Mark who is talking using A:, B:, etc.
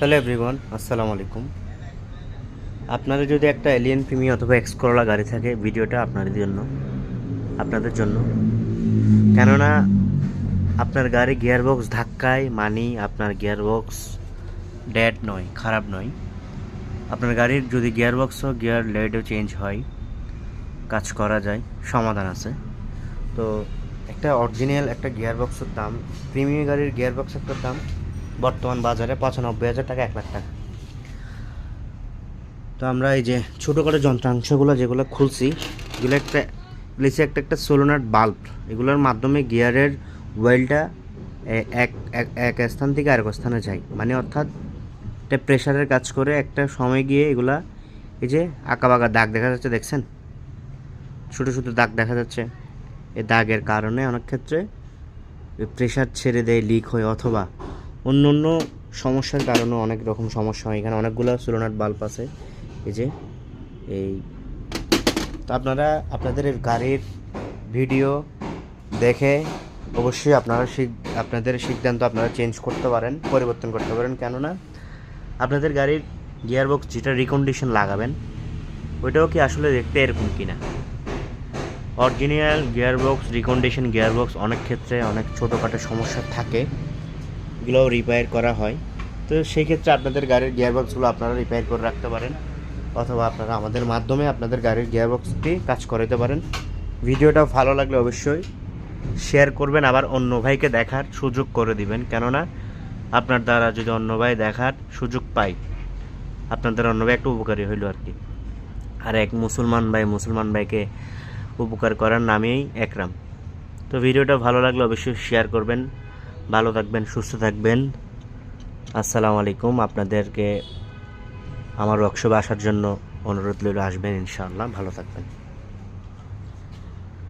A: Hello everyone, আসসালামু আলাইকুম। আপনাদের যদি একটা এলিয়ন প্রিমি অথবা এক্সকোরোলা গাড়ি থাকে, ভিডিওটা আপনাদের জন্য। কেননা আপনার গাড়ি গিয়ারবক্স ধাক্কায় মানি আপনার গিয়ারবক্স ড্যাড নয়, খারাপ নয়। আপনার গাড়ির যদি গিয়ারবক্সও গিয়ার লেডও চেঞ্জ হয়, কাজ করা যায়, সমাধান আছে। তো একটা অরিজিনাল একটা গিয়ারবক্সের দাম, প্রিমিয়াম গাড়ির গিয়ারবক্স একটা দাম বর্তমান বাজারে 95,000 টাকা, 1 লাখ টাকা। তো আমরা এই যে ছোটোখাটো যন্ত্রাংশগুলো যেগুলো খুলছি, এগুলো একটা সোলোনাট বাল্ব, এগুলোর মাধ্যমে গিয়ারের ওয়েলটা এক এক এক স্থান থেকে আরেক স্থানে যায়, মানে অর্থাৎ এটা প্রেশারের কাজ করে। একটা সময় গিয়ে এগুলা এই যে আঁকাবাঁকা দাগ দেখা যাচ্ছে, দেখছেন ছোটো ছোটো দাগ দেখা যাচ্ছে। এই দাগের কারণে অনেক ক্ষেত্রে প্রেশার ছেড়ে দেয়, লিক হয়, অথবা অন্য অন্য সমস্যার কারণে অনেক রকম সমস্যা হয়। এখানে অনেকগুলো সোলোনাট বাল্ব আছে এই যে তো আপনারা আপনাদের গাড়ির ভিডিও দেখে অবশ্যই আপনাদের সিদ্ধান্ত আপনারা চেঞ্জ করতে পারেন, পরিবর্তন করতে পারেন। কেননা আপনাদের গাড়ির গিয়ারবক্স যেটা রিকন্ডিশন লাগাবেন, ওইটাও কি আসলে দেখতে এরকম কিনা। অরিজিনাল গিয়ারবক্স, রিকন্ডিশন গিয়ারবক্স অনেক ক্ষেত্রে অনেক ছোটোখাটো সমস্যা থাকে, এগুলোও রিপেয়ার করা হয়। তো সেই ক্ষেত্রে আপনাদের গাড়ির গিয়ারবক্সগুলো আপনারা রিপেয়ার করে রাখতে পারেন, অথবা আপনারা আমাদের মাধ্যমে আপনাদের গাড়ির গিয়ারবক্সটি কাজ করাতে পারেন। ভিডিওটা ভালো লাগলে অবশ্যই শেয়ার করবেন, আবার অন্য ভাইকে দেখার সুযোগ করে দিবেন। কেননা আপনার দ্বারা যদি অন্য ভাই দেখার সুযোগ পায়, আপনার দ্বারা অন্য ভাই একটু উপকারী হইল আর কি। আর এক মুসলমান ভাইকে উপকার করার নামেই একরাম। তো ভিডিওটা ভালো লাগলে অবশ্যই শেয়ার করবেন। ভালো থাকবেন, সুস্থ থাকবেন। আসসালামু আলাইকুম। আপনাদেরকে আমার ওয়ার্কশপে আসার জন্য অনুরোধ রইল, আসবেন ইনশাআল্লাহ। ভালো থাকবেন।